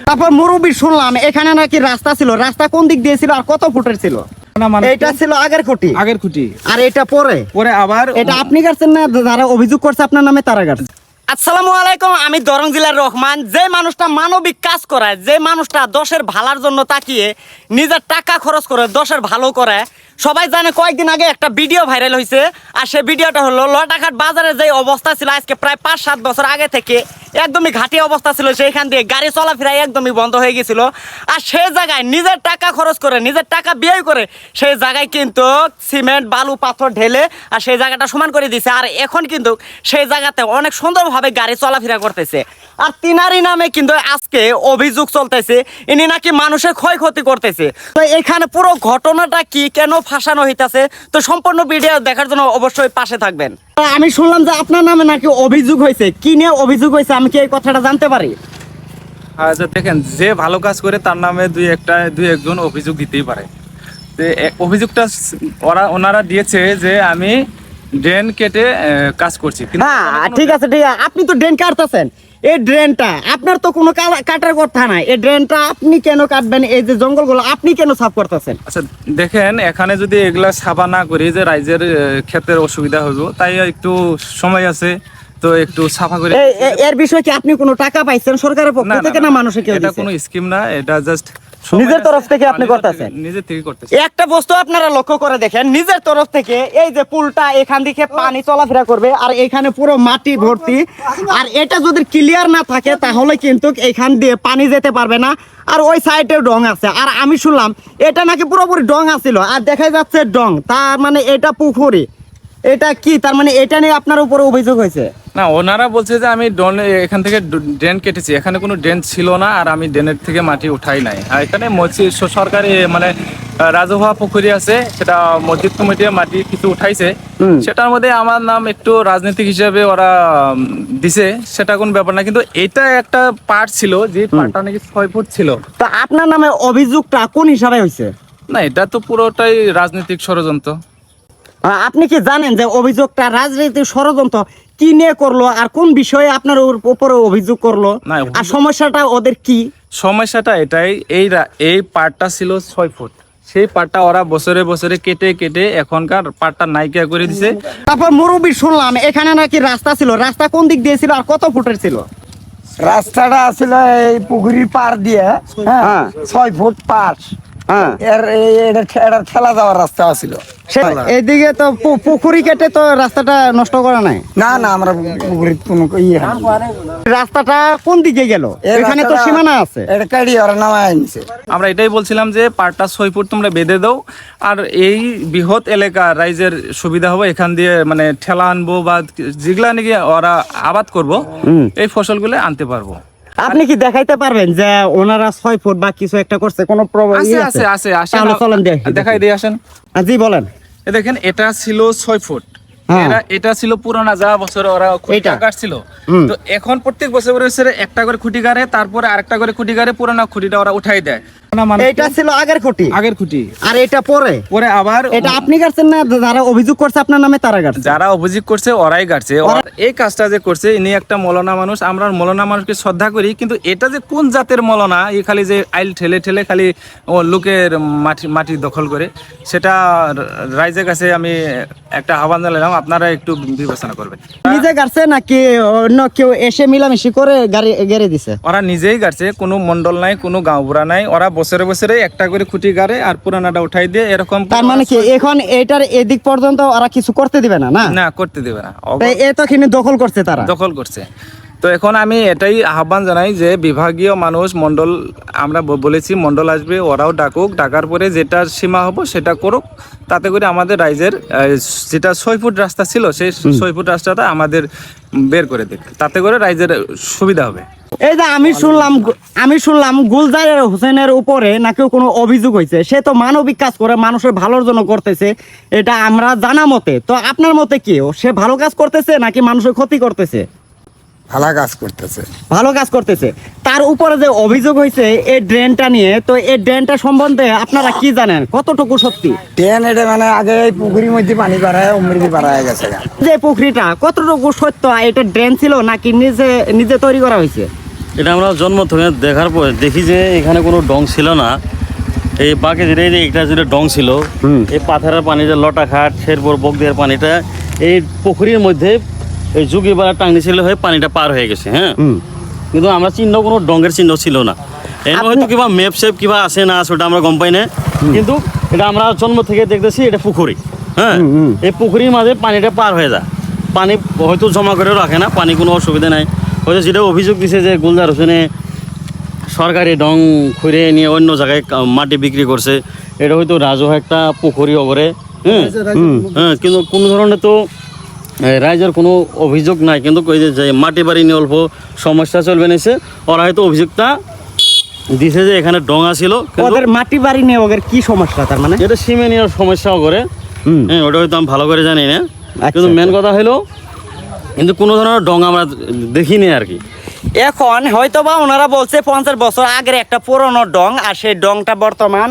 তারপর মুরব্বি শুনলাম এখানে নাকি রাস্তা ছিল, রাস্তা কোন দিক দিয়ে ছিল আর কত ফুটের ছিল? এটা ছিল আগের খুঁটি আর এটা পরে আবার এটা আপনি কাটছেন না, যারা অভিযোগ করছে আপনার নামে তারা কাটছে। আসসালামু আলাইকুম, আমি দরং জেলার রহমান। যে মানুষটা মানবিক কাজ করায়, যে মানুষটা দশের ভালোর জন্য তাকিয়ে নিজের টাকা খরচ করে দশের ভালো করে, সবাই জানে কয়েকদিন আগে একটা ভিডিও ভাইরাল হয়েছে। আর সেই ভিডিওটা হলো লটাঘাট বাজারে যে অবস্থা ছিল আজকে প্রায় 5-7 বছর আগে থেকে একদমই ঘাটি অবস্থা ছিল, সেইখান দিয়ে গাড়ি চলাফেরা একদমই বন্ধ হয়ে গেছিল। আর সেই জায়গায় নিজের টাকা খরচ করে, নিজের টাকা ব্যয় করে সেই জায়গায় কিন্তু সিমেন্ট বালু পাথর ঢেলে আর সেই জায়গাটা সমান করে দিছে। আর এখন কিন্তু সেই জায়গাতে অনেক সুন্দরভাবে গাড়ি চলাফেরা করতেছে। আর তিনারি নামে কিন্তু আজকে অভিযোগ চলতেছে, ইনি নাকি মানুষের ক্ষয়ক্ষতি করতেছে। তো এখানে পুরো ঘটনাটা কি, কেন ফাঁসানো হইতাছে, তো সম্পূর্ণ ভিডিও দেখার জন্য অবশ্যই পাশে থাকবেন। আমি শুনলাম যে আপনার নামে নাকি অভিযোগ হয়েছে, কি নিয়ে অভিযোগ হয়েছে আমি কি এই কথাটা জানতে পারি? আচ্ছা দেখেন, যে ভালো কাজ করে তার নামে দুই একজন অভিযোগ দিতেই পারে। তো অভিযোগটা ওনারা দিয়েছে যে আমি ড্রেন কেটে কাজ করছি। হ্যাঁ ঠিক আছে, আপনি তো ড্রেন কাটতেছেন, এই ড্রেনটা আপনার তো কোনো কাটার কথা নাই, এই ড্রেনটা আপনি কেন কাটবেন? এই যে জঙ্গলগুলো আপনি কেন সাফ করতেছেন? আচ্ছা দেখেন, এখানে যদি এগুলা সাফা না করি যে রাইজের ক্ষেত্রে অসুবিধা হইব, তাই একটু সময় আছে তো একটু সাফা করে। এর বিষয়ে কি আপনি কোনো টাকা পাইছেন সরকারের পক্ষ থেকে না মানুষের কেউ? এটা কোনো স্কিম না, এটা জাস্ট নিজের তরফ থেকে আপনি করতেছেন। নিজের থেকে করতেছেন। একটা বস্তু আপনারা লক্ষ্য করে দেখেন, নিজের তরফ থেকে এই যে পুলটা এখান থেকে পানি চলাফেরা করবে আর এখানে পুরো মাটি ভর্তি। আর এটা যদি ক্লিয়ার না থাকে তাহলে কিন্তু এখান দিয়ে পানি যেতে পারবে না। আর ওই সাইডে ডং আছে, আর আমি শুনলাম এটা নাকি পুরোপুরি ডং আছিল আর দেখা যাচ্ছে ডং, তার মানে এটা পুকুরি। এটা কি তার মানে এটা নিয়ে আপনার উপরে অভিযোগ হয়েছে? না, ওনারা বলছে যে আমি এখান থেকে ড্রেন কেটেছি, এখানে কোনো ড্রেন ছিল না আর আমি ড্রেনের থেকে মাটি উঠাই নাই। আর এখানে সরকারি মানে রাজহুয়া পুকুরি আছে, সেটা মসজিদ কমিটি মাটি কিছু উঠাইছে, সেটার মধ্যে আমার নাম একটু রাজনৈতিক হিসাবে ওরা দিছে, সেটা কোনো ব্যাপার না। কিন্তু এটা একটা পার্ট ছিল যে পার্টটা নাকি 6 ফুট ছিল। তো আপনার নামে অভিযোগটা কোন হিসাবে হয়েছে? না, এটা তো পুরোটাই রাজনৈতিক ষড়যন্ত্র। আপনি কি জানেন যে অভিযোগটা রাজনৈতিক ষড়যন্ত্র কি নিয়ে করলো আর কোন বিষয়ে আপনার উপরে অভিযোগ করলো? আর সমস্যাটা ওদের কি? সমস্যাটা এটাই, এই পার্টটা ছিল 6 ফুট, সেই পার্টটা ওরা বছরে বছরে কেটে কেটে এখনকার পার্টটা নাইকিয়া করে দিছে। তারপর মুরব্বি শুনলাম এখানে নাকি রাস্তা ছিল, রাস্তা কোন দিক দিয়ে ছিল আর কত ফুটের ছিল? রাস্তাটা ছিল এই পুকুরির পার দিয়ে, হ্যাঁ 6 ফুট পাশ। এটা ঠেলা যাওয়ার রাস্তা ছিল। এইদিকে তো পুকুরি কেটে তো রাস্তাটা নষ্ট করা নাই। না আমরা পুকুরির কোনো রাস্তাটা কোন দিকে গেল? এখানে তো সীমানা আছে, এটা কাটিয়ে ওরা নামায় আনছে। আমরা এটাই বলছিলাম যে পার্টটা 6 ফুট তোমরা বেঁধে দাও, আর এই বৃহৎ এলাকা রাইজের সুবিধা হবে, এখান দিয়ে মানে ঠেলা আনবো বা যেগুলা নাকি ওরা আবাদ করবো এই ফসলগুলো আনতে পারবো। আপনি কি দেখাইতে পারবেন যে ওনারা 6 ফুট বা কিছু একটা করছে? কোনো প্রবলেম আছে দেখাই দিয়ে আসেন। জি বলেন। দেখেন, এটা ছিল 6 ফুট, এটা ছিল পুরোনো যা বছর ওরা খুঁটি কাটছিল। তো এখন প্রত্যেক বছর বছরে একটা করে খুঁটি গাড়ে, তারপরে আরেকটা করে খুঁটি গাড়ে, পুরোনো খুঁটিটা ওরা উঠাই দেয়। এটা ছিল আগের খুঁটি আর এটা পরে আবার এটা আপনি কাটছেন না, যারা অভিযোগ করছে আপনার নামে তারা কাটছে? যারা অভিযোগ করছে ওরাই কাটছে। এই কাজটা যে করছে ইনি একটা মৌলানা মানুষ, আমরা মৌলানা মানুষকে শ্রদ্ধা করি, কিন্তু এটা যে কোন জাতের মৌলানা, এই খালি যে আইল ঠেলে ঠেলে খালি লোকের মাটি দখল করে, সেটা রাইজের কাছে আমি একটা আহ্বান জানালাম, আপনারা একটু বিবেচনা করবেন। নিজে কাটছে নাকি অন্য কেউ এসে মিলামিশি করে গাড়ি গেড়ে দিছে? ওরা নিজেই কাটছে, কোনো মন্ডল নাই, কোনো গাঁওবুড়া নাই, ওরা বছরে বছরে একটা করে খুঁটি গাড়ে আর পুরানাটা উঠাই দিয়ে এরকম। তার মানে কি এখন এটার এদিক পর্যন্ত ওরা কিছু করতে দিবে না? না করতে দিবে না, এতখানি দখল করছে, তারা দখল করছে। তো এখন আমি এটাই আহ্বান জানাই যে বিভাগীয় মানুষ মন্ডল, আমরা বলেছি মন্ডল আসবে, ওরাও ডাকুক, ডাকার পরে যেটা সীমা হবো সেটা করুক, তাতে করে আমাদের রাইজের যেটা 6 ফুট রাস্তা ছিল সেই 6 ফুট রাস্তাটা আমাদের বের করে দেবে, তাতে করে রাইজের সুবিধা হবে। এই যে আমি শুনলাম গুলজার হোসেনের উপরে নাকি কোনো অভিযোগ হয়েছে, সে তো মানবিক কাজ করে, মানুষের ভালোর জন্য করতেছে, এটা আমরা জানা মতে। তো আপনার মতে কি, সে ভালো কাজ করতেছে নাকি মানুষের ক্ষতি করতেছে? ভালো কাজ করতেছে। তার উপরে যে অভিযোগ হয়েছে এই ড্রেনটা নিয়ে, তো এই ড্রেনটা সম্বন্ধে আপনারা কি জানেন, কতটুকু সত্যি? ড্রেন এটা মানে আগে এই পুকুরির মধ্যে পানি বাড়ায় অমৃতি বাড়ায় গেছে। যে পুকুরিটা কতটুকু সত্য, এটা ড্রেন ছিল নাকি নিজে তৈরি করা হয়েছে? এটা আমরা জন্ম থেকে দেখার পর দেখি যে এখানে কোনো ডং ছিল না। এই বাকি যেটা একটা যেটা ডং ছিল, এই পাথরের পানি যে লটাঘাট শেরপুর বগদিয়ার পানিটা এই পুকুরির মধ্যে এই যুগিবালা টাঙ্গি ছিল হয়ে পানিটা পার হয়ে গেছে। হ্যাঁ, কিন্তু আমরা চিহ্ন কোনো ডঙ্গের চিহ্ন ছিল না। এর হয়তো কিবা ম্যাপ সেপ কিবা আছে না আছে ওটা আমরা গম পাই না, কিন্তু এটা আমরা জন্ম থেকে দেখতেছি এটা পুকুরি। হ্যাঁ, এই পুকুরির মাঝে পানিটা পার হয়ে যায়। পানি হয়তো জমা করে রাখে না, পানি কোনো অসুবিধা নাই। হয়তো যেটা অভিযোগ দিছে যে গুলজার হোসেনে সরকারি ডং খুঁড়ে নিয়ে অন্য জায়গায় মাটি বিক্রি করছে, এটা হয়তো রাজহুয়া একটা পুকুরি ওপরে। হ্যাঁ, কিন্তু কোনো ধরনের তো রাইজের কোনো অভিযোগ নাই, কিন্তু ওই যে মাটি বাড়ি নিয়ে অল্প সমস্যা চলবে নিছে, ওরা হয়তো অভিযোগটা দিছে যে এখানে ডঙ্গা ছিল। ওদের মাটি বাড়ি নিয়ে ওদের কি সমস্যা, তার মানে এটা সিমেন্টের সমস্যা করে। হ্যাঁ, ওটা হয়তো আমি ভালো করে জানি না, কিন্তু মেন কথা হলো কিন্তু কোনো ধরনের ডং আমরা দেখিনি আর কি। এখন হয়তোবা ওনারা বলছে 50 বছর আগের একটা পুরনো ডং, আর সেই ডংটা বর্তমান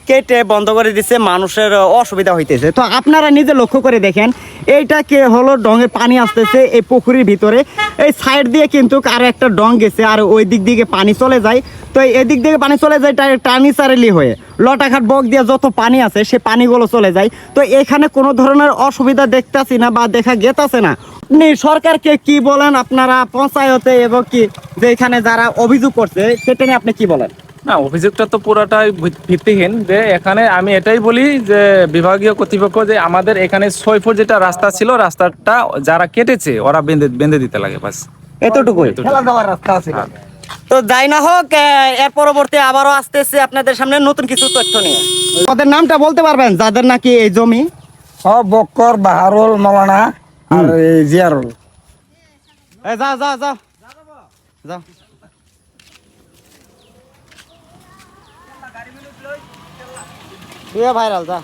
কেটে বন্ধ করে দিচ্ছে, মানুষের অসুবিধা হইতেছে। তো আপনারা নিজে লক্ষ্য করে দেখেন, এইটা কে হলো ডঙের পানি আসতেছে এই পুকুরের ভিতরে, এই সাইড দিয়ে কিন্তু আরো একটা ডং গেছে, আর ওই দিক দিকে পানি চলে যায়। তো এদিক দিকে পানি চলে যায় টানি চারেলি হয়ে লটাঘাট বক দিয়ে যত পানি আছে সে পানিগুলো চলে যায়। তো এখানে কোনো ধরনের অসুবিধা দেখতেছি না বা দেখা গেতাছে না। আপনি সরকারকে কি বলেন, আপনারা পঞ্চায়েতে এবং কি যে এখানে যারা অভিযোগ করছে সেটা নিয়ে আপনি কি বলেন? না, অভিযোগটা তো পুরাটাই ভিত্তিহীন। যে এখানে আমি এটাই বলি যে বিভাগীয় কর্তৃপক্ষ যে আমাদের এখানে 6 ফুট যেটা রাস্তা ছিল, রাস্তাটা যারা কেটেছে ওরা বেঁধে দিতে লাগে, বাস এতটুকুই। খেলা যাওয়ার রাস্তা আছে। তো যাই না হোক, এর পরবর্তী আবারও আসতেছে আপনাদের সামনে নতুন কিছু তথ্য নিয়ে। ওদের নামটা বলতে পারবেন যাদের নাকি এই জমি? বক্কর, বাহারুল, মাওলানা আর এই জিয়ারুল। যাও যাও যাও যাও। তুই ভাইরাল যা।